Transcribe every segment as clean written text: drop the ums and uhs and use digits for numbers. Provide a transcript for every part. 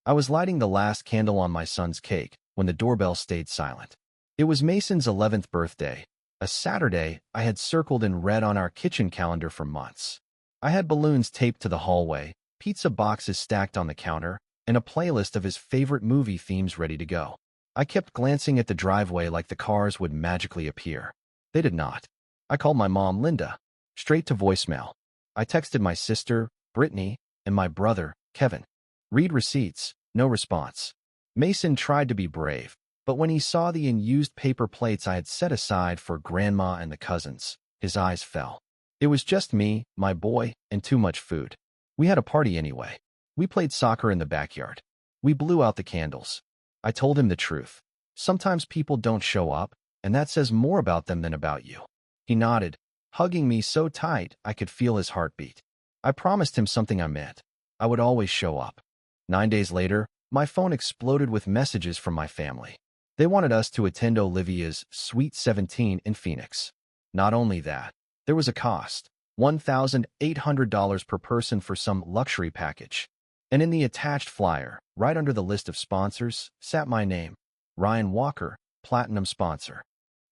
I was lighting the last candle on my son's cake when the doorbell stayed silent. It was Mason's 11th birthday, a Saturday I had circled in red on our kitchen calendar for months. I had balloons taped to the hallway, pizza boxes stacked on the counter, and a playlist of his favorite movie themes ready to go. I kept glancing at the driveway like the cars would magically appear. They did not. I called my mom, Linda, straight to voicemail. I texted my sister, Brittany, and my brother, Kevin. Read receipts, no response. Mason tried to be brave, but when he saw the unused paper plates I had set aside for Grandma and the cousins, his eyes fell. It was just me, my boy, and too much food. We had a party anyway. We played soccer in the backyard. We blew out the candles. I told him the truth. Sometimes people don't show up, and that says more about them than about you. He nodded, hugging me so tight I could feel his heartbeat. I promised him something I meant. I would always show up. 9 days later, my phone exploded with messages from my family. They wanted us to attend Olivia's Sweet 17 in Phoenix. Not only that, there was a cost, $1,800 per person for some luxury package. And in the attached flyer, right under the list of sponsors, sat my name, Ryan Walker, Platinum Sponsor.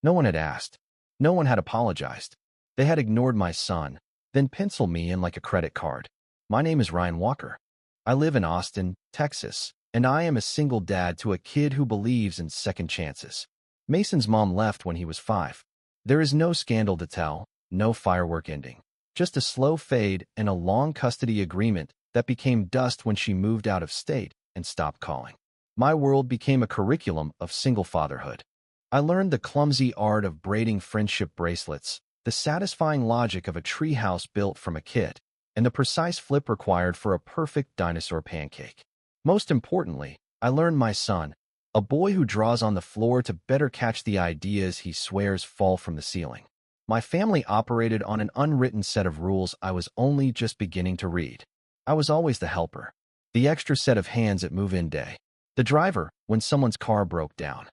No one had asked. No one had apologized. They had ignored my son, then penciled me in like a credit card. My name is Ryan Walker. I live in Austin, Texas, and I am a single dad to a kid who believes in second chances. Mason's mom left when he was 5. There is no scandal to tell, no firework ending. Just a slow fade and a long custody agreement that became dust when she moved out of state and stopped calling. My world became a curriculum of single fatherhood. I learned the clumsy art of braiding friendship bracelets, the satisfying logic of a treehouse built from a kit, and the precise flip required for a perfect dinosaur pancake. Most importantly, I learned my son, a boy who draws on the floor to better catch the ideas he swears fall from the ceiling. My family operated on an unwritten set of rules I was only just beginning to read. I was always the helper, the extra set of hands at move-in day, the driver when someone's car broke down,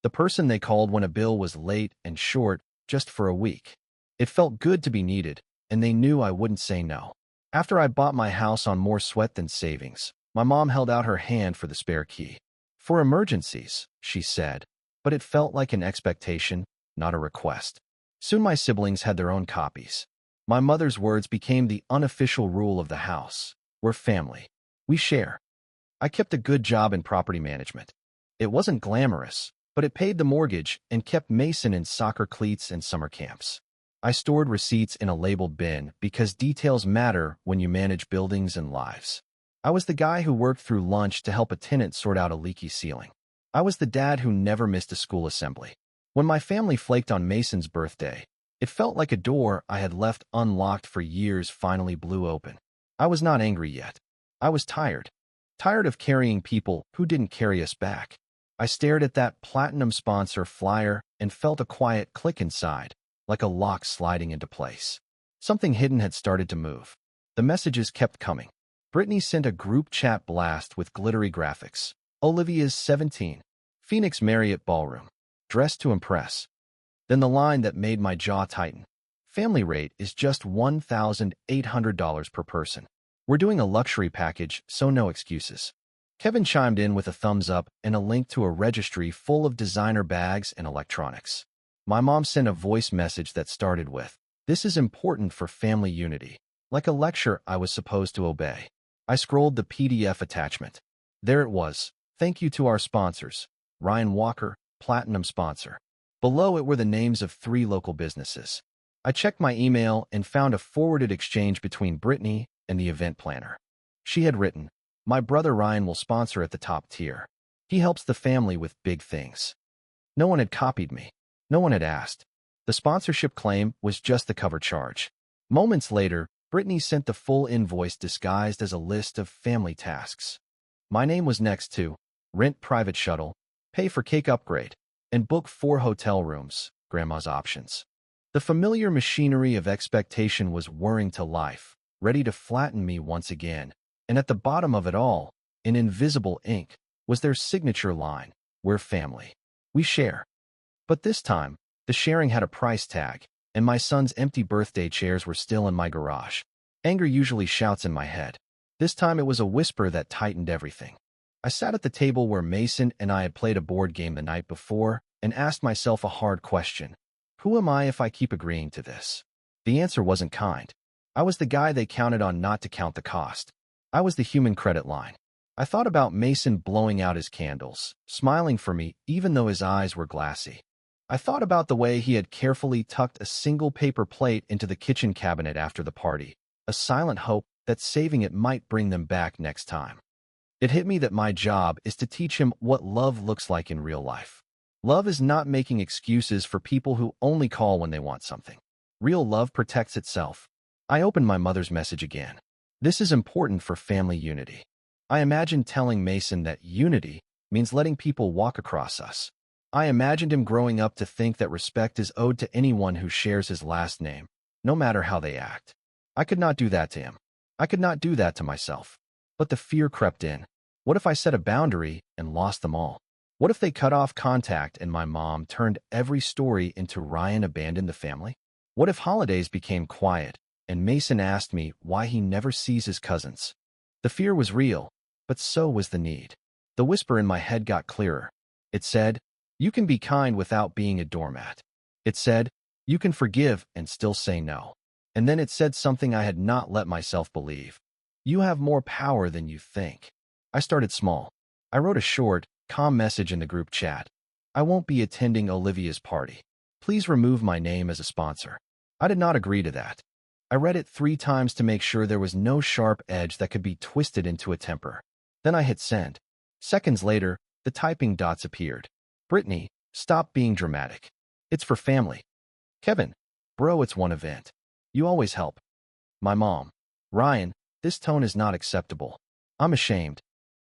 the person they called when a bill was late and short just for a week. It felt good to be needed, and they knew I wouldn't say no. After I bought my house on more sweat than savings, my mom held out her hand for the spare key. For emergencies, she said, but it felt like an expectation, not a request. Soon my siblings had their own copies. My mother's words became the unofficial rule of the house. We're family. We share. I kept a good job in property management. It wasn't glamorous, but it paid the mortgage and kept Mason in soccer cleats and summer camps. I stored receipts in a labeled bin because details matter when you manage buildings and lives. I was the guy who worked through lunch to help a tenant sort out a leaky ceiling. I was the dad who never missed a school assembly. When my family flaked on Mason's birthday, it felt like a door I had left unlocked for years finally blew open. I was not angry yet. I was tired. Tired of carrying people who didn't carry us back. I stared at that Platinum Sponsor flyer and felt a quiet click inside, like a lock sliding into place. Something hidden had started to move. The messages kept coming. Brittany sent a group chat blast with glittery graphics. Olivia's 17. Phoenix Marriott Ballroom. Dressed to impress. Then the line that made my jaw tighten. Family rate is just $1,800 per person. We're doing a luxury package, so no excuses. Kevin chimed in with a thumbs up and a link to a registry full of designer bags and electronics. My mom sent a voice message that started with, "This is important for family unity," like a lecture I was supposed to obey. I scrolled the PDF attachment. There it was. Thank you to our sponsors. Ryan Walker, Platinum Sponsor. Below it were the names of 3 local businesses. I checked my email and found a forwarded exchange between Brittany and the event planner. She had written, "My brother Ryan will sponsor at the top tier. He helps the family with big things." No one had copied me. No one had asked. The sponsorship claim was just the cover charge. Moments later, Brittany sent the full invoice disguised as a list of family tasks. My name was next to rent private shuttle, pay for cake upgrade, and book 4 hotel rooms, Grandma's options. The familiar machinery of expectation was whirring to life, ready to flatten me once again, and at the bottom of it all, in invisible ink, was their signature line, "We're family. We share." But this time, the sharing had a price tag, and my son's empty birthday chairs were still in my garage. Anger usually shouts in my head. This time it was a whisper that tightened everything. I sat at the table where Mason and I had played a board game the night before and asked myself a hard question. Who am I if I keep agreeing to this? The answer wasn't kind. I was the guy they counted on not to count the cost. I was the human credit line. I thought about Mason blowing out his candles, smiling for me even though his eyes were glassy. I thought about the way he had carefully tucked a single paper plate into the kitchen cabinet after the party, a silent hope that saving it might bring them back next time. It hit me that my job is to teach him what love looks like in real life. Love is not making excuses for people who only call when they want something. Real love protects itself. I opened my mother's message again. This is important for family unity. I imagined telling Mason that unity means letting people walk across us. I imagined him growing up to think that respect is owed to anyone who shares his last name, no matter how they act. I could not do that to him. I could not do that to myself. But the fear crept in. What if I set a boundary and lost them all? What if they cut off contact and my mom turned every story into Ryan abandoned the family? What if holidays became quiet and Mason asked me why he never sees his cousins? The fear was real, but so was the need. The whisper in my head got clearer. It said, you can be kind without being a doormat. It said, you can forgive and still say no. And then it said something I had not let myself believe. You have more power than you think. I started small. I wrote a short, calm message in the group chat. I won't be attending Olivia's party. Please remove my name as a sponsor. I did not agree to that. I read it 3 times to make sure there was no sharp edge that could be twisted into a temper. Then I hit send. Seconds later, the typing dots appeared. Brittany, stop being dramatic. It's for family. Kevin, bro, it's one event. You always help. My mom. Ryan, this tone is not acceptable. I'm ashamed.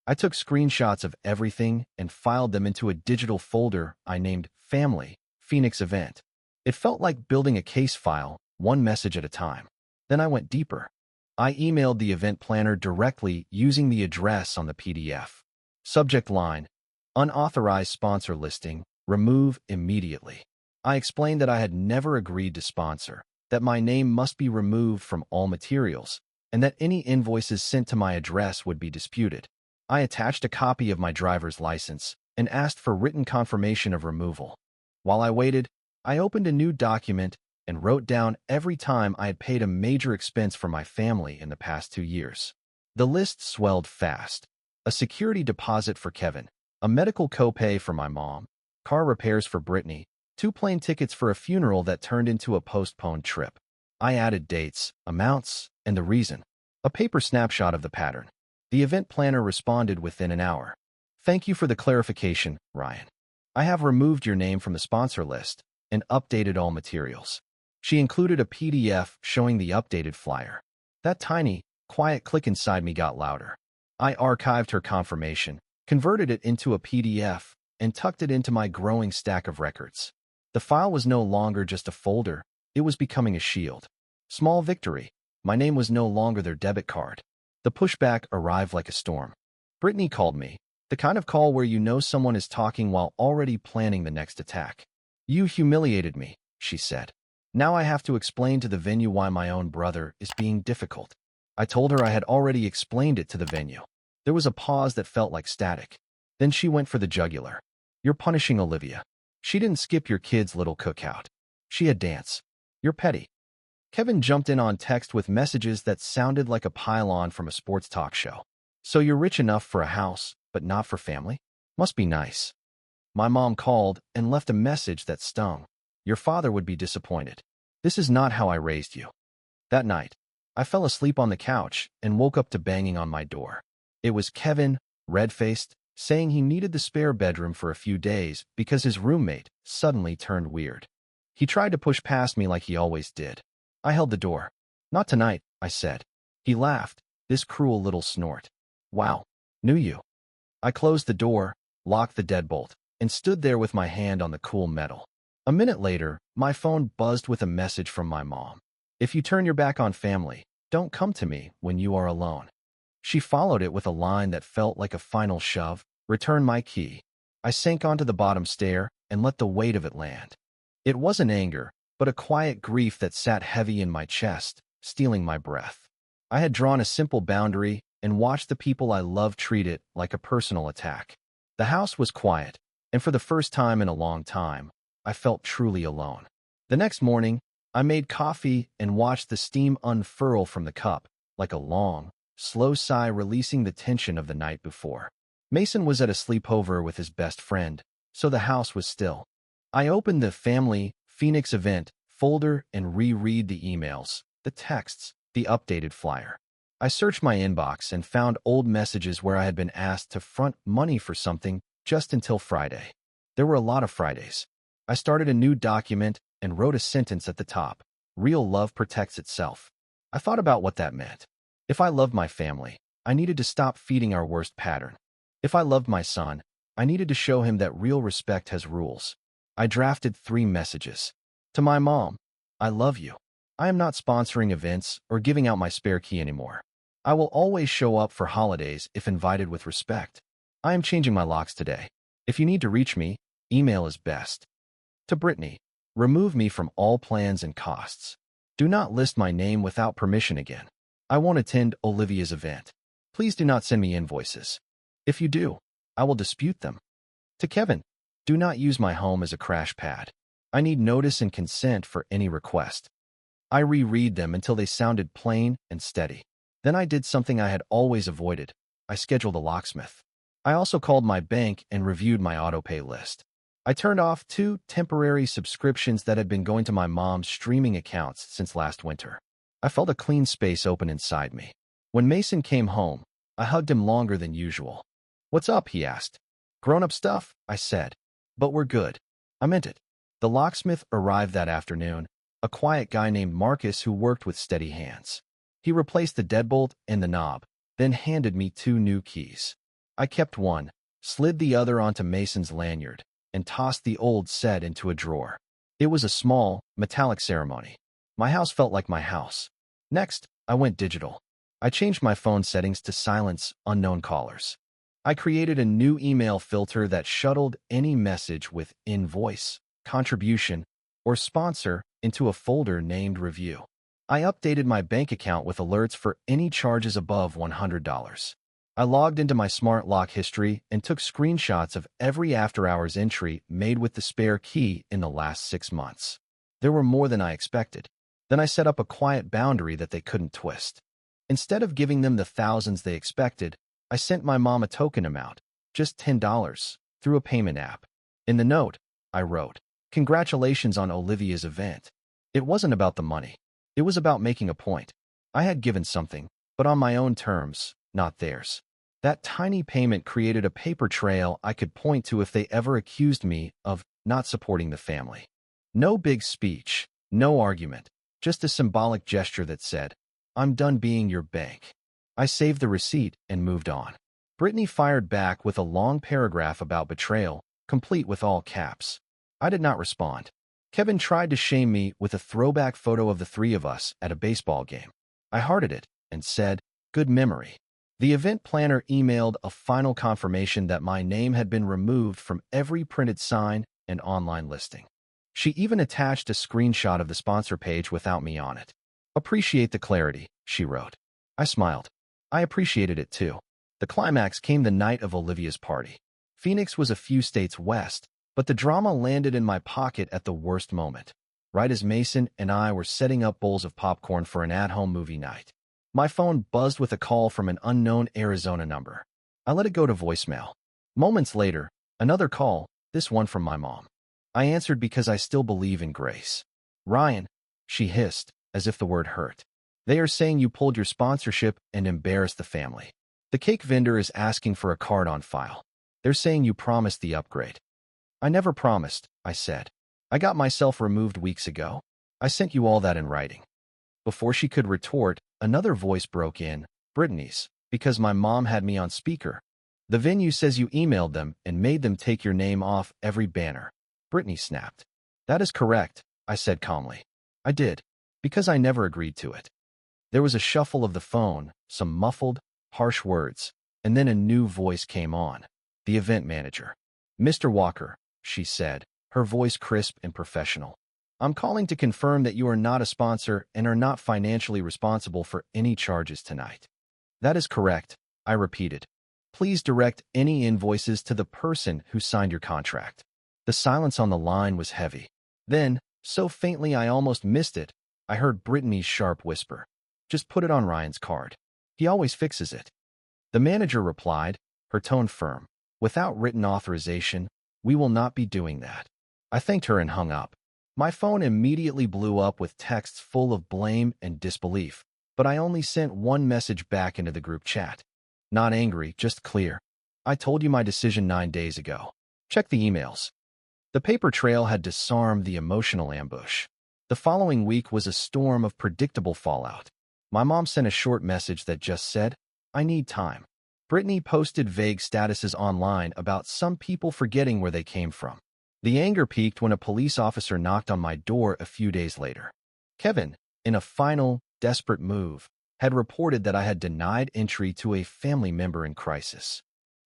I took screenshots of everything and filed them into a digital folder I named Family, Phoenix Event. It felt like building a case file, one message at a time. Then I went deeper. I emailed the event planner directly using the address on the PDF. Subject line, unauthorized sponsor listing, remove immediately. I explained that I had never agreed to sponsor, that my name must be removed from all materials, and that any invoices sent to my address would be disputed. I attached a copy of my driver's license and asked for written confirmation of removal. While I waited, I opened a new document and wrote down every time I had paid a major expense for my family in the past 2 years. The list swelled fast. A security deposit for Kevin, a medical copay for my mom, car repairs for Brittany, 2 plane tickets for a funeral that turned into a postponed trip. I added dates, amounts, and the reason. A paper snapshot of the pattern. The event planner responded within an hour. Thank you for the clarification, Ryan. I have removed your name from the sponsor list and updated all materials. She included a PDF showing the updated flyer. That tiny, quiet click inside me got louder. I archived her confirmation, converted it into a PDF, and tucked it into my growing stack of records. The file was no longer just a folder, it was becoming a shield. Small victory. My name was no longer their debit card. The pushback arrived like a storm. Brittany called me, the kind of call where you know someone is talking while already planning the next attack. You humiliated me, she said. Now I have to explain to the venue why my own brother is being difficult. I told her I had already explained it to the venue. There was a pause that felt like static. Then she went for the jugular. You're punishing Olivia. She didn't skip your kid's little cookout. She had dance. You're petty. Kevin jumped in on text with messages that sounded like a pile-on from a sports talk show. So you're rich enough for a house, but not for family? Must be nice. My mom called and left a message that stung. Your father would be disappointed. This is not how I raised you. That night, I fell asleep on the couch and woke up to banging on my door. It was Kevin, red-faced, saying he needed the spare bedroom for a few days because his roommate suddenly turned weird. He tried to push past me like he always did. I held the door. Not tonight, I said. He laughed, this cruel little snort. Wow, knew you. I closed the door, locked the deadbolt, and stood there with my hand on the cool metal. A minute later, my phone buzzed with a message from my mom. If you turn your back on family, don't come to me when you are alone. She followed it with a line that felt like a final shove. Return my key. I sank onto the bottom stair and let the weight of it land. It wasn't anger, but a quiet grief that sat heavy in my chest, stealing my breath. I had drawn a simple boundary, and watched the people I love treat it like a personal attack. The house was quiet, and for the first time in a long time, I felt truly alone. The next morning, I made coffee and watched the steam unfurl from the cup, like a long, slow sigh releasing the tension of the night before. Mason was at a sleepover with his best friend, so the house was still. I opened the Family Phoenix event folder and reread the emails, the texts, the updated flyer. I searched my inbox and found old messages where I had been asked to front money for something just until Friday. There were a lot of Fridays. I started a new document and wrote a sentence at the top. Real love protects itself. I thought about what that meant. If I loved my family, I needed to stop feeding our worst pattern. If I loved my son, I needed to show him that real respect has rules. I drafted 3 messages. To my mom, I love you. I am not sponsoring events or giving out my spare key anymore. I will always show up for holidays if invited with respect. I am changing my locks today. If you need to reach me, email is best. To Brittany, remove me from all plans and costs. Do not list my name without permission again. I won't attend Olivia's event. Please do not send me invoices. If you do, I will dispute them. To Kevin, do not use my home as a crash pad. I need notice and consent for any request. I reread them until they sounded plain and steady. Then I did something I had always avoided. I scheduled a locksmith. I also called my bank and reviewed my autopay list. I turned off 2 temporary subscriptions that had been going to my mom's streaming accounts since last winter. I felt a clean space open inside me. When Mason came home, I hugged him longer than usual. "What's up?" he asked. "Grown-up stuff," I said. "But we're good." I meant it. The locksmith arrived that afternoon, a quiet guy named Marcus who worked with steady hands. He replaced the deadbolt and the knob, then handed me 2 new keys. I kept one, slid the other onto Mason's lanyard, and tossed the old set into a drawer. It was a small, metallic ceremony. My house felt like my house. Next, I went digital. I changed my phone settings to silence unknown callers. I created a new email filter that shuttled any message with invoice, contribution, or sponsor into a folder named Review. I updated my bank account with alerts for any charges above $100. I logged into my smart lock history and took screenshots of every after-hours entry made with the spare key in the last 6 months. There were more than I expected. Then I set up a quiet boundary that they couldn't twist. Instead of giving them the thousands they expected, I sent my mom a token amount, just $10, through a payment app. In the note, I wrote, "Congratulations on Olivia's event." It wasn't about the money. It was about making a point. I had given something, but on my own terms, not theirs. That tiny payment created a paper trail I could point to if they ever accused me of not supporting the family. No big speech, no argument, just a symbolic gesture that said, "I'm done being your bank." I saved the receipt and moved on. Brittany fired back with a long paragraph about betrayal, complete with all caps. I did not respond. Kevin tried to shame me with a throwback photo of the 3 of us at a baseball game. I hearted it and said, "Good memory." The event planner emailed a final confirmation that my name had been removed from every printed sign and online listing. She even attached a screenshot of the sponsor page without me on it. "Appreciate the clarity," she wrote. I smiled. I appreciated it too. The climax came the night of Olivia's party. Phoenix was a few states west, but the drama landed in my pocket at the worst moment, right as Mason and I were setting up bowls of popcorn for an at-home movie night. My phone buzzed with a call from an unknown Arizona number. I let it go to voicemail. Moments later, another call, this one from my mom. I answered because I still believe in grace. "Ryan," she hissed, as if the word hurt. "They are saying you pulled your sponsorship and embarrassed the family. The cake vendor is asking for a card on file. They're saying you promised the upgrade." "I never promised," I said. "I got myself removed weeks ago. I sent you all that in writing." Before she could retort, another voice broke in, Brittany's, because my mom had me on speaker. "The venue says you emailed them and made them take your name off every banner." Brittany snapped. "That is correct," I said calmly. "I did, because I never agreed to it." There was a shuffle of the phone, some muffled, harsh words, and then a new voice came on. The event manager. "Mr. Walker," she said, her voice crisp and professional. "I'm calling to confirm that you are not a sponsor and are not financially responsible for any charges tonight." That is correct, I repeated. Please direct any invoices to the person who signed your contract. The silence on the line was heavy. Then, so faintly I almost missed it, I heard Brittany's sharp whisper. Just put it on Ryan's card. He always fixes it. The manager replied, her tone firm. Without written authorization, we will not be doing that. I thanked her and hung up. My phone immediately blew up with texts full of blame and disbelief, but I only sent one message back into the group chat. Not angry, just clear. I told you my decision 9 days ago. Check the emails. The paper trail had disarmed the emotional ambush. The following week was a storm of predictable fallout. My mom sent a short message that just said, I need time. Brittany posted vague statuses online about some people forgetting where they came from. The anger peaked when a police officer knocked on my door a few days later. Kevin, in a final, desperate move, had reported that I had denied entry to a family member in crisis.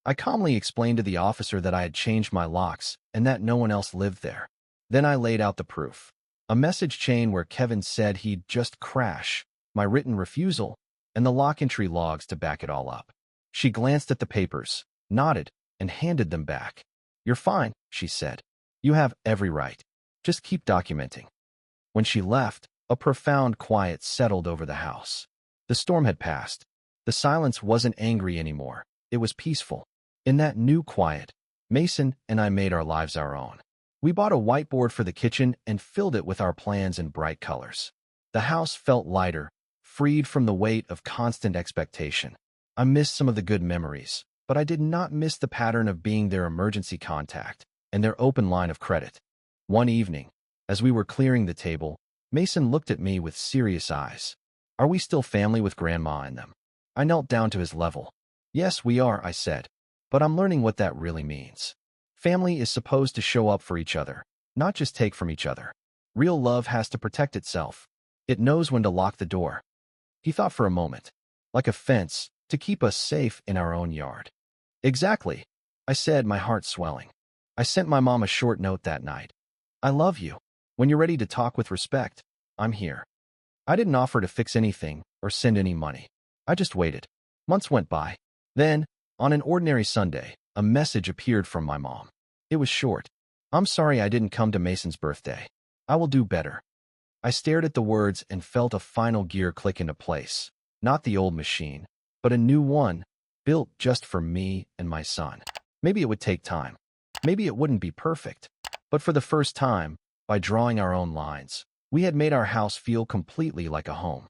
I calmly explained to the officer that I had changed my locks and that no one else lived there. Then I laid out the proof. A message chain where Kevin said he'd just crash, my written refusal, and the lock entry logs to back it all up. She glanced at the papers, nodded, and handed them back. You're fine, she said. You have every right. Just keep documenting. When she left, a profound quiet settled over the house. The storm had passed. The silence wasn't angry anymore. It was peaceful. In that new quiet, Mason and I made our lives our own. We bought a whiteboard for the kitchen and filled it with our plans in bright colors. The house felt lighter, freed from the weight of constant expectation. I missed some of the good memories, but I did not miss the pattern of being their emergency contact and their open line of credit. One evening, as we were clearing the table, Mason looked at me with serious eyes. Are we still family with Grandma in them? I knelt down to his level. Yes, we are, I said, but I'm learning what that really means. Family is supposed to show up for each other, not just take from each other. Real love has to protect itself. It knows when to lock the door. He thought for a moment. Like a fence, to keep us safe in our own yard. Exactly, I said, my heart swelling. I sent my mom a short note that night. I love you. When you're ready to talk with respect, I'm here. I didn't offer to fix anything or send any money. I just waited. Months went by. Then, on an ordinary Sunday, a message appeared from my mom. It was short. I'm sorry I didn't come to Mason's birthday. I will do better. I stared at the words and felt a final gear click into place. Not the old machine, but a new one, built just for me and my son. Maybe it would take time. Maybe it wouldn't be perfect. But for the first time, by drawing our own lines, we had made our house feel completely like a home.